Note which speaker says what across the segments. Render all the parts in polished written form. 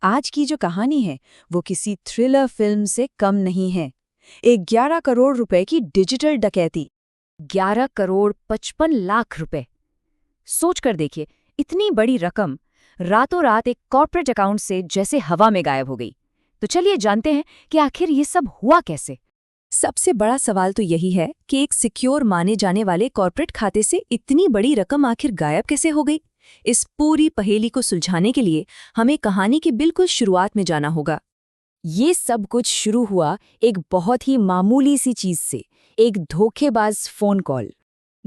Speaker 1: आज की जो कहानी है वो किसी थ्रिलर फिल्म से कम नहीं है। एक 11 करोड़ रुपए की डिजिटल डकैती।
Speaker 2: 11 करोड़ 55 लाख रुपए। सोच कर देखिए, इतनी बड़ी रकम रातों रात एक कॉर्पोरेट अकाउंट से जैसे हवा में गायब हो गई। तो चलिए जानते हैं कि आखिर ये सब हुआ कैसे।
Speaker 1: सबसे बड़ा सवाल तो यही है कि एक सिक्योर माने जाने वाले कॉर्पोरेट खाते से इतनी बड़ी रकम आखिर गायब कैसे हो गई। इस पूरी पहेली को सुलझाने के लिए हमें कहानी की बिल्कुल शुरुआत में जाना होगा।
Speaker 2: ये सब कुछ शुरू हुआ एक बहुत ही मामूली सी चीज से, एक धोखेबाज फोन कॉल।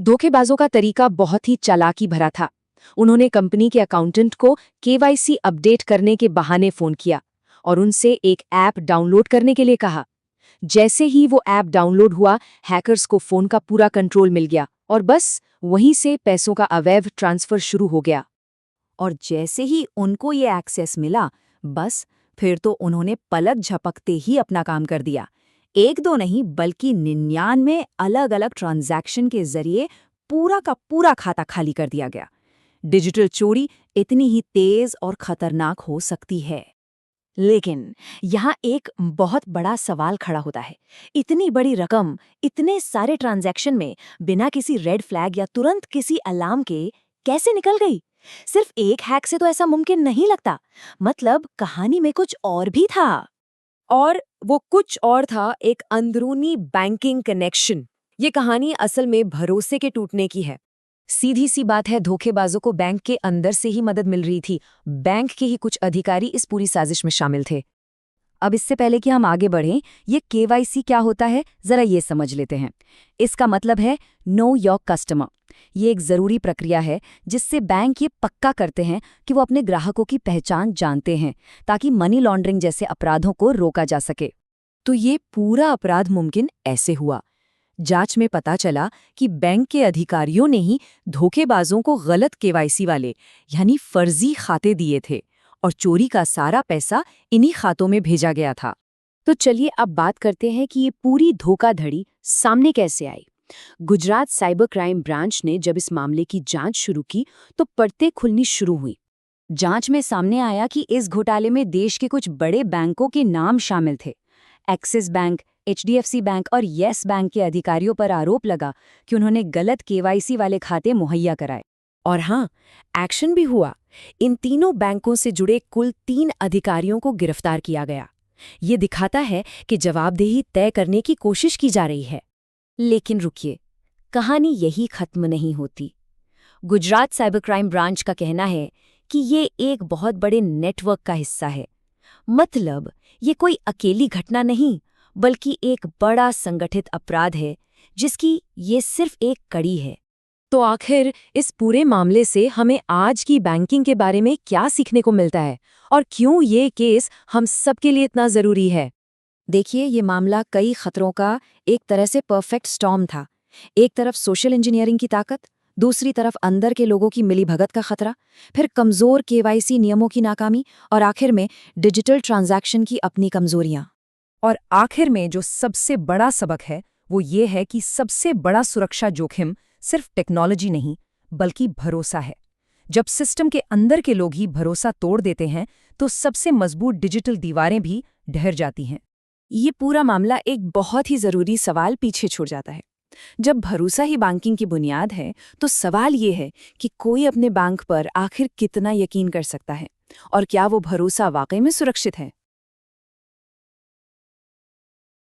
Speaker 2: धोखेबाजों का तरीका बहुत ही चालाकी भरा था। उन्होंने कंपनी के अकाउंटेंट को केवाईसी अपडेट करने के बहाने फोन किया और उनसे एक ऐप डाउनलोड करने के लिए कहा। जैसे ही वो ऐप डाउनलोड हुआ, हैकर्स को फोन का पूरा कंट्रोल मिल गया और बस वहीं से पैसों का अवैध ट्रांसफर शुरू हो गया।
Speaker 1: और जैसे ही उनको ये एक्सेस मिला, बस फिर तो उन्होंने पलक झपकते ही अपना काम कर दिया। एक दो नहीं बल्कि 99 अलग-अलग ट्रांजैक्शन के जरिए पूरा का पूरा खाता खाली कर दिया गया। डिजिटल चोरी इतनी ही तेज और खतरनाक हो सकती है। लेकिन यहाँ एक बहुत बड़ा सवाल खड़ा होता है। इतनी बड़ी रकम इतने सारे ट्रांजैक्शन में बिना किसी रेड फ्लैग या तुरंत किसी अलार्म के कैसे निकल गई? सिर्फ एक हैक से तो ऐसा मुमकिन नहीं लगता। मतलब कहानी में कुछ और भी था।
Speaker 2: और वो कुछ और था, एक अंदरूनी बैंकिंग कनेक्शन। ये कहानी असल में भरोसे के टूटने की है। सीधी सी बात है, धोखेबाजों को बैंक के अंदर से ही मदद मिल रही थी। बैंक के ही कुछ अधिकारी इस पूरी साजिश में शामिल थे। अब इससे पहले कि हम आगे बढ़ें, ये केवाईसी क्या होता है, जरा ये समझ लेते हैं। इसका मतलब है नो योर कस्टमर। ये एक जरूरी प्रक्रिया है जिससे बैंक ये पक्का करते हैं कि वो अपने ग्राहकों की पहचान जानते हैं, ताकि मनी लॉन्ड्रिंग जैसे अपराधों को रोका जा सके। तो ये पूरा अपराध मुमकिन ऐसे हुआ। जांच में पता चला कि बैंक के अधिकारियों ने ही धोखेबाजों को गलत केवाईसी वाले यानी फर्जी खाते दिए थे और चोरी का सारा पैसा इन्हीं खातों में भेजा गया था। तो चलिए अब बात करते हैं कि ये पूरी धोखाधड़ी सामने कैसे आई। गुजरात साइबर क्राइम ब्रांच ने जब इस मामले की जांच शुरू की तो परतें खुलनी शुरू हुई। जांच में सामने आया कि इस घोटाले में देश के कुछ बड़े बैंकों के नाम शामिल थे। एक्सिस बैंक, एचडीएफसी बैंक और येस बैंक के अधिकारियों पर आरोप लगा कि उन्होंने गलत केवाईसी वाले खाते मुहैया कराए। और हाँ, एक्शन भी हुआ। इन तीनों बैंकों से जुड़े कुल 3 अधिकारियों को गिरफ्तार किया गया। ये दिखाता है कि जवाबदेही तय करने की कोशिश की जा रही है। लेकिन रुकिए, कहानी यही खत्म नहीं होती। गुजरात साइबर क्राइम ब्रांच का कहना है कि ये एक बहुत बड़े नेटवर्क का हिस्सा है। मतलब ये कोई अकेली घटना नहीं, बल्कि एक बड़ा संगठित अपराध है जिसकी ये सिर्फ एक कड़ी है। तो आखिर इस पूरे मामले से हमें आज की बैंकिंग के बारे में क्या सीखने को मिलता है और क्यों ये केस हम सबके लिए इतना जरूरी है?
Speaker 1: देखिए, ये मामला कई खतरों का एक तरह से परफेक्ट स्टॉर्म था। एक तरफ सोशल इंजीनियरिंग की ताकत, दूसरी तरफ अंदर के लोगों की मिलीभगत का खतरा, फिर कमजोर केवाईसी नियमों की नाकामी और आखिर में डिजिटल ट्रांजैक्शन की अपनी कमजोरियां।
Speaker 2: और आखिर में जो सबसे बड़ा सबक है वो ये है कि सबसे बड़ा सुरक्षा जोखिम सिर्फ टेक्नोलॉजी नहीं, बल्कि भरोसा है। जब सिस्टम के अंदर के लोग ही भरोसा तोड़ देते हैं तो सबसे मजबूत डिजिटल दीवारें भी ढह जाती हैं।
Speaker 1: ये पूरा मामला एक बहुत ही जरूरी सवाल पीछे छोड़ जाता है। जब भरोसा ही बैंकिंग की बुनियाद है, तो सवाल ये है कि कोई अपने बैंक पर आखिर कितना यकीन कर सकता है और क्या वो भरोसा वाकई में सुरक्षित है।